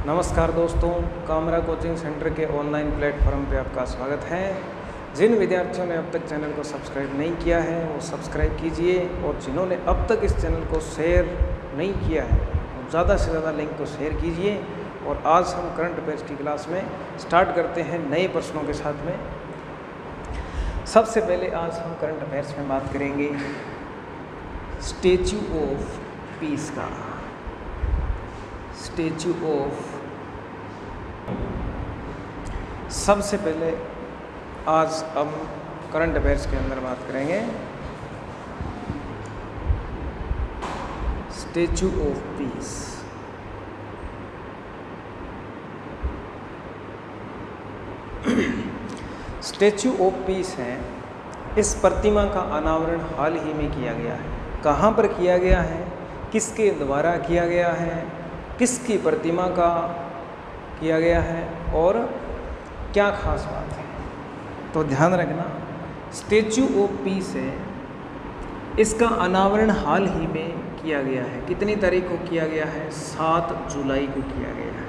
नमस्कार दोस्तों, Kamra coaching centre के ऑनलाइन प्लेटफॉर्म पे आपका स्वागत है। जिन विद्यार्थियों ने अब तक चैनल को सब्सक्राइब नहीं किया है वो सब्सक्राइब कीजिए, और जिन्होंने अब तक इस चैनल को शेयर नहीं किया है वो ज़्यादा से ज़्यादा लिंक को शेयर कीजिए। और आज हम करंट अफेयर्स की क्लास में स्टार्ट करते हैं नए प्रश्नों के साथ में। सबसे पहले आज हम करंट अफेयर्स में बात करेंगे स्टैच्यू ऑफ पीस का। स्टैच्यू ऑफ, सबसे पहले आज हम करंट अफेयर्स के अंदर बात करेंगे statue of peace. Statue of peace है, इस प्रतिमा का अनावरण हाल ही में किया गया है। कहाँ पर किया गया है, किसके द्वारा किया गया है, किसकी प्रतिमा का किया गया है और क्या खास बात है, तो ध्यान रखना। स्टैच्यू ऑफ पीस है, इसका अनावरण हाल ही में किया गया है। कितनी तारीख को किया गया है? 7 जुलाई को किया गया है।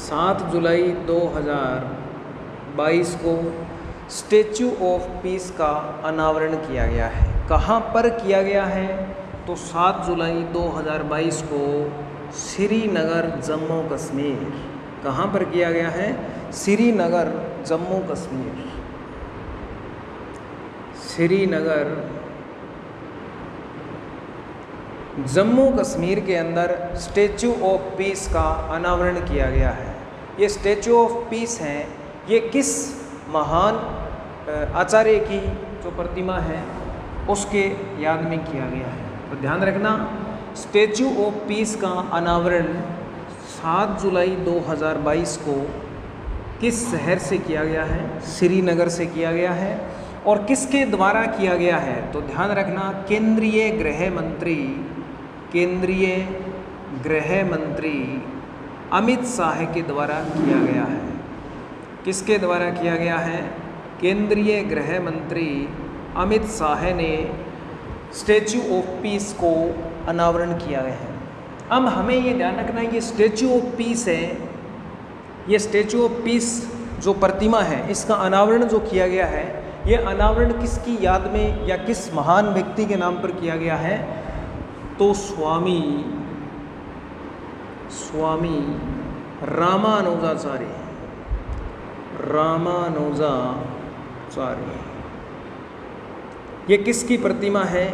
7 जुलाई 2022 को स्टैच्यू ऑफ पीस का अनावरण किया गया है। कहाँ पर किया गया है? तो 7 जुलाई 2022 को श्रीनगर जम्मू कश्मीर। कहाँ पर किया गया है? श्रीनगर जम्मू कश्मीर। श्रीनगर जम्मू कश्मीर के अंदर स्टैच्यू ऑफ पीस का अनावरण किया गया है। ये स्टैच्यू ऑफ पीस है, ये किस महान आचार्य की जो प्रतिमा है उसके याद में किया गया है। तो ध्यान रखना, स्टैच्यू ऑफ पीस का अनावरण 7 जुलाई 2022 को किस शहर से किया गया है? श्रीनगर से किया गया है। और किसके द्वारा किया गया है? तो ध्यान रखना, केंद्रीय गृह मंत्री अमित शाह के द्वारा किया गया है। किसके द्वारा किया गया है? केंद्रीय गृह मंत्री अमित शाह ने स्टैच्यू ऑफ पीस को अनावरण किया गया है। अब हमें ये ध्यान रखना है, ये स्टैच्यू ऑफ पीस है, ये स्टैच्यू ऑफ पीस जो प्रतिमा है इसका अनावरण जो किया गया है, ये अनावरण किसकी याद में या किस महान व्यक्ति के नाम पर किया गया है? तो स्वामी रामानुजाचार्य। ये किसकी प्रतिमा है?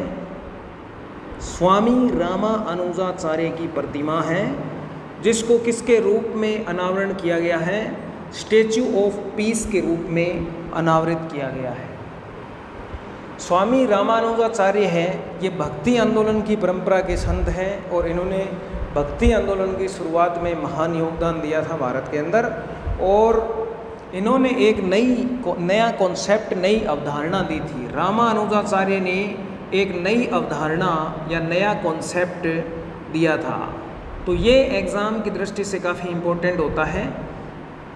स्वामी रामानुजाचार्य की प्रतिमा है, जिसको किसके रूप में अनावरण किया गया है? स्टैच्यू ऑफ पीस के रूप में अनावरित किया गया है। स्वामी रामानुजाचार्य हैं, ये भक्ति आंदोलन की परंपरा के संत हैं और इन्होंने भक्ति आंदोलन की शुरुआत में महान योगदान दिया था भारत के अंदर। और इन्होंने एक नया कॉन्सेप्ट, नई अवधारणा दी थी। रामानुजाचार्य ने एक नई अवधारणा या नया कॉन्सेप्ट दिया था। तो ये एग्ज़ाम की दृष्टि से काफ़ी इम्पोर्टेंट होता है,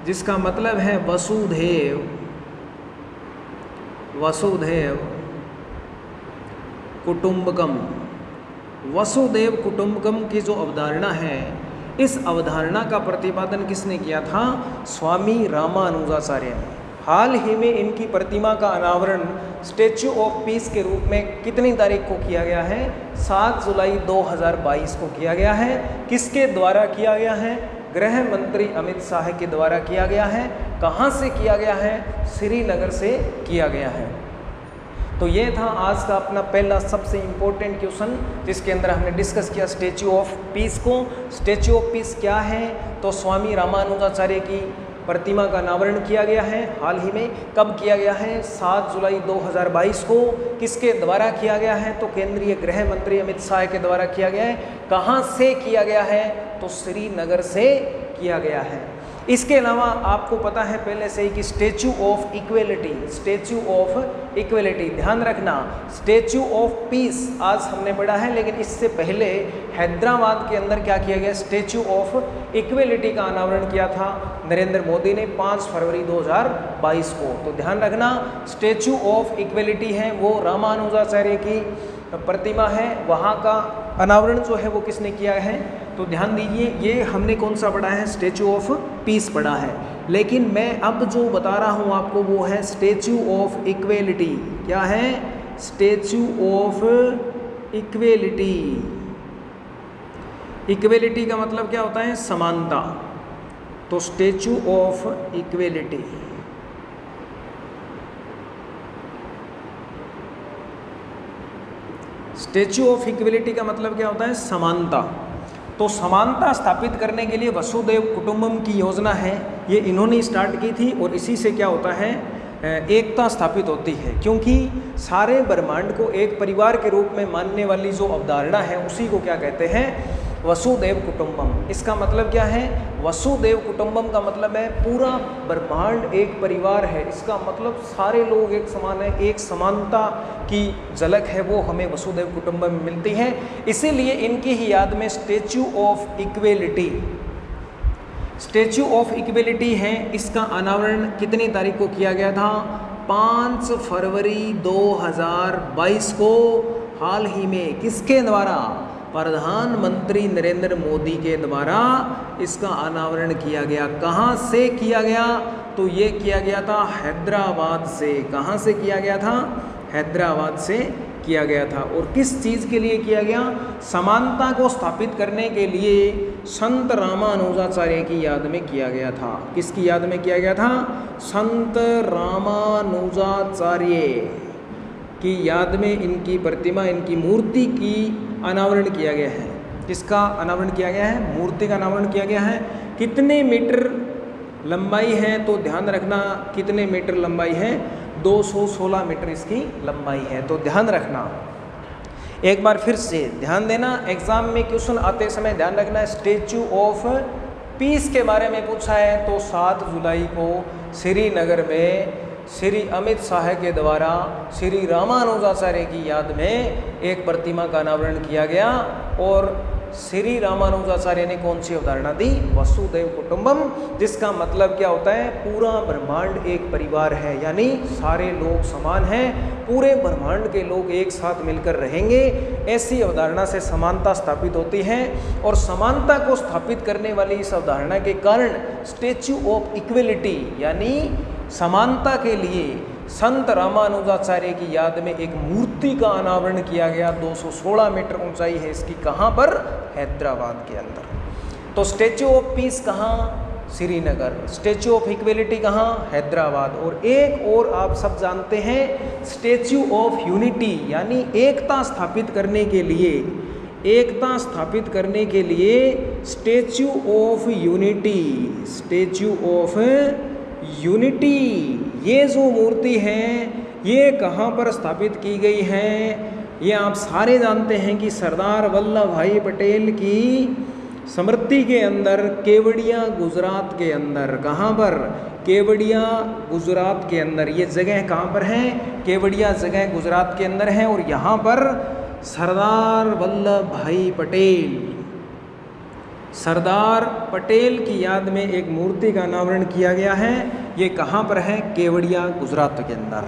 जिसका मतलब है वसुधैव कुटुंबकम। वसुधैव कुटुंबकम की जो अवधारणा है, इस अवधारणा का प्रतिपादन किसने किया था? स्वामी रामानुजाचार्य ने। हाल ही में इनकी प्रतिमा का अनावरण स्टैच्यू ऑफ पीस के रूप में कितनी तारीख को किया गया है? 7 जुलाई 2022 को किया गया है। किसके द्वारा किया गया है? गृह मंत्री अमित शाह के द्वारा किया गया है। कहाँ से किया गया है? श्रीनगर से किया गया है। तो ये था आज का अपना पहला सबसे इम्पोर्टेंट क्वेश्चन, जिसके अंदर हमने डिस्कस किया स्टैच्यू ऑफ पीस को। स्टैच्यू ऑफ पीस क्या है? तो स्वामी रामानुजाचार्य की प्रतिमा का अनावरण किया गया है। हाल ही में कब किया गया है? 7 जुलाई 2022 को। किसके द्वारा किया गया है? तो केंद्रीय गृह मंत्री अमित शाह के द्वारा किया गया है। कहाँ से किया गया है? तो श्रीनगर से किया गया है। इसके अलावा आपको पता है पहले से ही कि स्टैच्यू ऑफ इक्वेलिटी, ध्यान रखना, स्टैच्यू ऑफ पीस आज हमने पढ़ा है, लेकिन इससे पहले हैदराबाद के अंदर क्या किया गया? स्टैच्यू ऑफ इक्वेलिटी का अनावरण किया था नरेंद्र मोदी ने 5 फरवरी 2022 को। तो ध्यान रखना, स्टैच्यू ऑफ इक्वेलिटी है वो रामानुजाचार्य की प्रतिमा है, वहाँ का अनावरण जो है वो किसने किया है? तो ध्यान दीजिए, ये हमने कौन सा पढ़ा है, स्टैचू ऑफ पीस पढ़ा है। लेकिन मैं अब जो बता रहा हूँ आपको वो है स्टैचू ऑफ इक्वेलिटी। क्या है, स्टैचू ऑफ इक्वेलिटी। इक्वेलिटी का मतलब क्या होता है, समानता। तो statue of equality, statue of equality का मतलब क्या होता है, समानता। तो समानता स्थापित करने के लिए वसुधैव कुटुंबकम की योजना है, ये इन्होंने स्टार्ट की थी और इसी से क्या होता है, एकता स्थापित होती है। क्योंकि सारे ब्रह्मांड को एक परिवार के रूप में मानने वाली जो अवधारणा है उसी को क्या कहते हैं, वसुधैव कुटुंबकम। इसका मतलब क्या है, वसुधैव कुटुंबकम का मतलब है पूरा ब्रह्मांड एक परिवार है। इसका मतलब सारे लोग एक समान है, एक समानता की झलक है वो हमें वसुधैव कुटुंबकम में मिलती है। इसीलिए इनकी ही याद में statue of equality, statue of equality है, इसका अनावरण कितनी तारीख को किया गया था, 5 फरवरी 2022 को, हाल ही में। किसके द्वारा, प्रधानमंत्री नरेंद्र मोदी के द्वारा इसका अनावरण किया गया। कहाँ से किया गया, तो ये किया गया था हैदराबाद से। कहाँ से किया गया था, हैदराबाद से किया गया था। और किस चीज़ के लिए किया गया, समानता को स्थापित करने के लिए संत रामानुजाचार्य की याद में किया गया था। किसकी याद में किया गया था, संत रामानुजाचार्य की याद में इनकी प्रतिमा, इनकी मूर्ति की अनावरण किया गया है। किसका अनावरण किया गया है, मूर्ति का अनावरण किया गया है। कितने मीटर लंबाई है, तो ध्यान रखना कितने मीटर लंबाई है, 216 मीटर इसकी लंबाई है। तो ध्यान रखना, एक बार फिर से ध्यान देना, एग्जाम में क्वेश्चन आते समय ध्यान रखना, स्टैचू ऑफ पीस के बारे में पूछा है तो 7 जुलाई को श्रीनगर में श्री अमित शाह के द्वारा श्री रामानुजाचार्य की याद में एक प्रतिमा का अनावरण किया गया। और श्री रामानुजाचार्य ने कौन सी अवधारणा दी, वसुधैव कुटुंबकम, जिसका मतलब क्या होता है, पूरा ब्रह्मांड एक परिवार है, यानी सारे लोग समान हैं, पूरे ब्रह्मांड के लोग एक साथ मिलकर रहेंगे। ऐसी अवधारणा से समानता स्थापित होती है। और समानता को स्थापित करने वाली इस अवधारणा के कारण स्टैचू ऑफ इक्वेलिटी यानी समानता के लिए संत रामानुजाचार्य की याद में एक मूर्ति का अनावरण किया गया। 216 मीटर ऊंचाई है इसकी। कहाँ पर, हैदराबाद के अंदर। तो स्टैचू ऑफ पीस कहाँ, श्रीनगर। स्टैचू ऑफ इक्वेलिटी कहाँ, हैदराबाद। और एक और आप सब जानते हैं, स्टैचू ऑफ यूनिटी यानी एकता स्थापित करने के लिए, एकता स्थापित करने के लिए statue of unity, statue of unity, ये जो मूर्ति है ये कहाँ पर स्थापित की गई है, ये आप सारे जानते हैं कि सरदार वल्लभ भाई पटेल की स्मृति के अंदर, केवड़िया गुजरात के अंदर। कहाँ पर, केवड़िया गुजरात के अंदर। ये जगह कहाँ पर है, केवड़िया जगह गुजरात के अंदर है। और यहाँ पर सरदार वल्लभ भाई पटेल, सरदार पटेल की याद में एक मूर्ति का अनावरण किया गया है। ये कहाँ पर है, केवड़िया गुजरात के अंदर।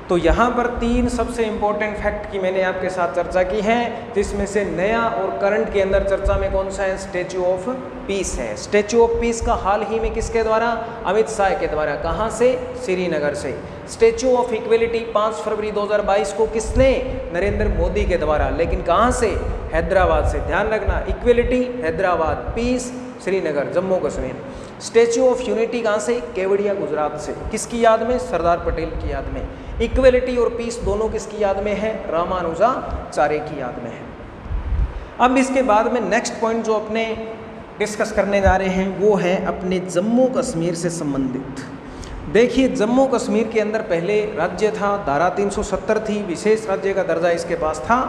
तो यहाँ पर 3 सबसे इम्पोर्टेंट फैक्ट की मैंने आपके साथ चर्चा की है, जिसमें से नया और करंट के अंदर चर्चा में कौन सा है, स्टैचू ऑफ पीस है। स्टैचू ऑफ पीस का हाल ही में किसके द्वारा, अमित शाह के द्वारा। कहाँ से, श्रीनगर से। स्टैचू ऑफ इक्वेलिटी 5 फरवरी 2022 को किसने, नरेंद्र मोदी के द्वारा। लेकिन कहाँ से, हैदराबाद से। ध्यान रखना, equality Hyderabad, peace Srinagar Jammu Kashmir. Statue of Unity कहाँ से, केवड़िया गुजरात से। किसकी याद में, सरदार पटेल की याद में। इक्वेलिटी और पीस दोनों किसकी याद में है, रामानुजाचार्य की याद में है। अब इसके बाद में नेक्स्ट पॉइंट जो अपने डिस्कस करने जा रहे हैं वो है अपने जम्मू कश्मीर से संबंधित। देखिए, जम्मू कश्मीर के अंदर पहले राज्य था, धारा 370 थी, विशेष राज्य का दर्जा इसके पास था।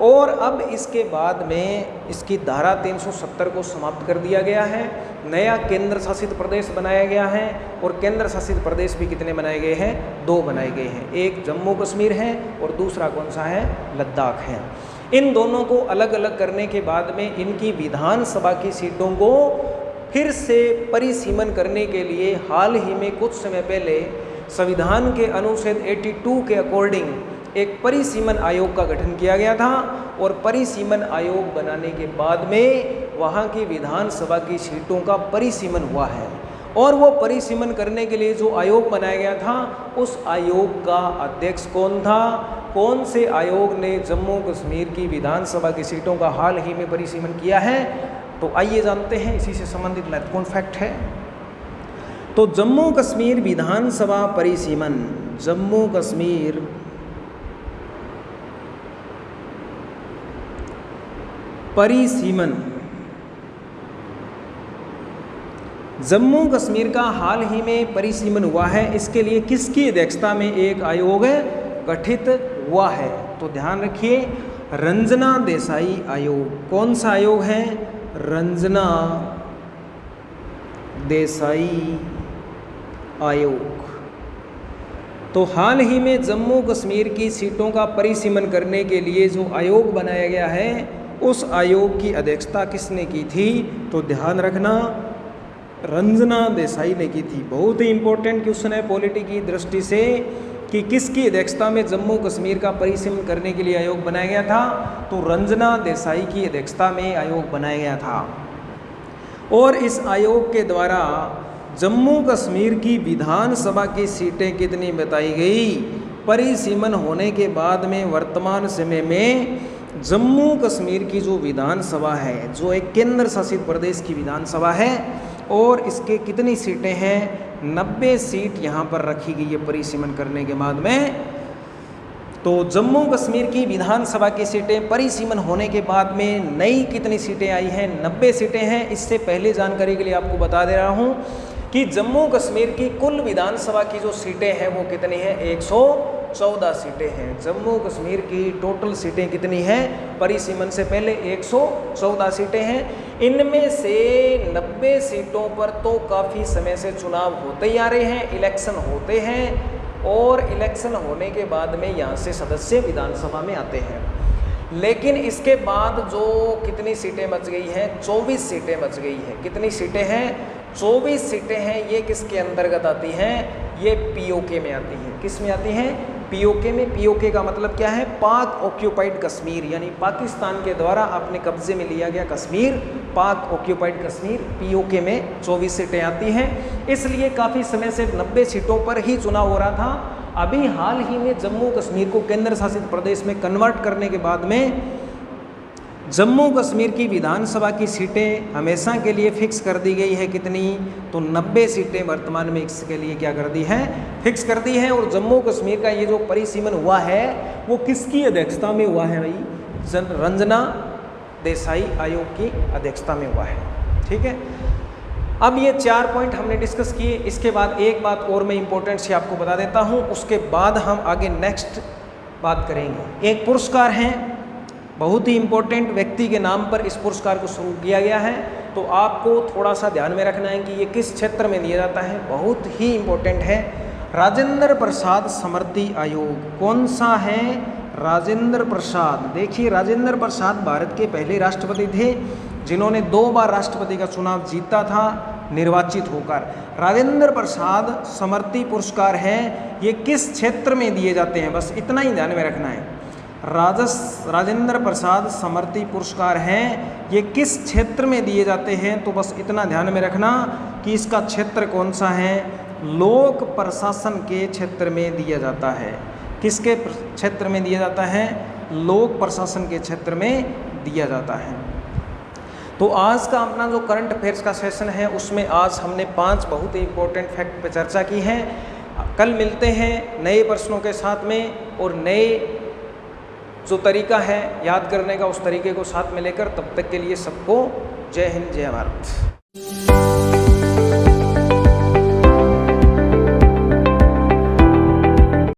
और अब इसके बाद में इसकी धारा 370 को समाप्त कर दिया गया है, नया केंद्र शासित प्रदेश बनाया गया है। और केंद्र शासित प्रदेश भी कितने बनाए गए हैं, 2 बनाए गए हैं। एक जम्मू कश्मीर है और दूसरा कौन सा है, लद्दाख है। इन दोनों को अलग अलग करने के बाद में इनकी विधानसभा की सीटों को फिर से परिसीमन करने के लिए हाल ही में कुछ समय पहले संविधान के अनुच्छेद 82 के अकॉर्डिंग एक परिसीमन आयोग का गठन किया गया था और परिसीमन आयोग बनाने के बाद में वहाँ की विधानसभा की सीटों का परिसीमन हुआ है। और वो परिसीमन करने के लिए जो आयोग बनाया गया था, उस आयोग का अध्यक्ष कौन था, कौन से आयोग ने जम्मू कश्मीर की विधानसभा की सीटों का हाल ही में परिसीमन किया है, तो आइए जानते हैं। इसी से संबंधित महत्वपूर्ण फैक्ट है। तो जम्मू कश्मीर विधानसभा परिसीमन, जम्मू कश्मीर परिसीमन, जम्मू कश्मीर का हाल ही में परिसीमन हुआ है। इसके लिए किसकी अध्यक्षता में एक आयोग गठित हुआ है, तो ध्यान रखिए, रंजना देसाई आयोग। कौन सा आयोग है? रंजना देसाई आयोग। तो हाल ही में जम्मू कश्मीर की सीटों का परिसीमन करने के लिए जो आयोग बनाया गया है, उस आयोग की अध्यक्षता किसने की थी? तो ध्यान रखना, रंजना देसाई ने की थी। बहुत ही इंपॉर्टेंट क्वेश्चन है पॉलिटी की दृष्टि से कि किसकी अध्यक्षता में जम्मू कश्मीर का परिसीमन करने के लिए आयोग बनाया गया था, तो रंजना देसाई की अध्यक्षता में आयोग बनाया गया था। और इस आयोग के द्वारा जम्मू कश्मीर की विधानसभा की सीटें कितनी बताई गई? परिसीमन होने के बाद में वर्तमान समय में जम्मू कश्मीर की जो विधानसभा है, जो एक केंद्र शासित प्रदेश की विधानसभा है, और इसके कितनी सीटें हैं? 90 सीट यहाँ पर रखी गई है परिसीमन करने के बाद में। तो जम्मू कश्मीर की विधानसभा की सीटें परिसीमन होने के बाद में नई कितनी सीटें आई हैं? 90 सीटें हैं। इससे पहले जानकारी के लिए आपको बता दे रहा हूँ कि जम्मू कश्मीर की कुल विधानसभा की जो सीटें हैं वो कितनी हैं? 114 सीटें हैं। जम्मू कश्मीर की टोटल सीटें कितनी हैं? परिसीमन से पहले 114 सीटें हैं। इनमें से 90 सीटों पर तो काफ़ी समय से चुनाव होते ही आ रहे हैं, इलेक्शन होते हैं, और इलेक्शन होने के बाद में यहाँ से सदस्य विधानसभा में आते हैं। लेकिन इसके बाद जो कितनी सीटें बच गई हैं? 24 सीटें बच गई हैं। कितनी सीटें हैं? 24 सीटें हैं। ये किसके अंतर्गत आती हैं? ये पीओके में आती हैं। किस में आती हैं? पीओके में। पीओके का मतलब क्या है? पाक ऑक्यूपाइड कश्मीर, यानी पाकिस्तान के द्वारा अपने कब्जे में लिया गया कश्मीर, पाक ऑक्यूपाइड कश्मीर। पीओके में 24 सीटें आती हैं। इसलिए काफ़ी समय से 90 सीटों पर ही चुनाव हो रहा था। अभी हाल ही में जम्मू कश्मीर को केंद्र शासित प्रदेश में कन्वर्ट करने के बाद में जम्मू कश्मीर की विधानसभा की सीटें हमेशा के लिए फिक्स कर दी गई है। कितनी? तो 90 सीटें वर्तमान में इसके लिए क्या कर दी है? फिक्स कर दी है। और जम्मू कश्मीर का ये जो परिसीमन हुआ है वो किसकी अध्यक्षता में हुआ है भाई? रंजना देसाई आयोग की अध्यक्षता में हुआ है। ठीक है, अब ये 4 पॉइंट हमने डिस्कस किए। इसके बाद एक बात और मैं इंपॉर्टेंट से आपको बता देता हूँ, उसके बाद हम आगे नेक्स्ट बात करेंगे। एक पुरस्कार है, बहुत ही इंपॉर्टेंट व्यक्ति के नाम पर इस पुरस्कार को शुरू किया गया है, तो आपको थोड़ा सा ध्यान में रखना है कि ये किस क्षेत्र में दिया जाता है। बहुत ही इंपॉर्टेंट है। राजेंद्र प्रसाद स्मृति आयोग। कौन सा है? राजेंद्र प्रसाद। देखिए, राजेंद्र प्रसाद भारत के पहले राष्ट्रपति थे जिन्होंने 2 बार राष्ट्रपति का चुनाव जीता था निर्वाचित होकर। राजेंद्र प्रसाद स्मृति पुरस्कार है। ये किस क्षेत्र में दिए जाते हैं? बस इतना ही ध्यान में रखना है। राजेंद्र प्रसाद स्मृति पुरस्कार हैं, ये किस क्षेत्र में दिए जाते हैं? तो बस इतना ध्यान में रखना कि इसका क्षेत्र कौन सा है? लोक प्रशासन के क्षेत्र में दिया जाता है। किसके क्षेत्र में दिया जाता है? लोक प्रशासन के क्षेत्र में दिया जाता है। तो आज का अपना जो करंट अफेयर्स का सेशन है उसमें आज हमने 5 बहुत ही इंपॉर्टेंट फैक्ट पर चर्चा की है। कल मिलते हैं नए प्रश्नों के साथ में और नए जो तरीका है याद करने का, उस तरीके को साथ में लेकर। तब तक के लिए सबको जय हिंद, जय भारत।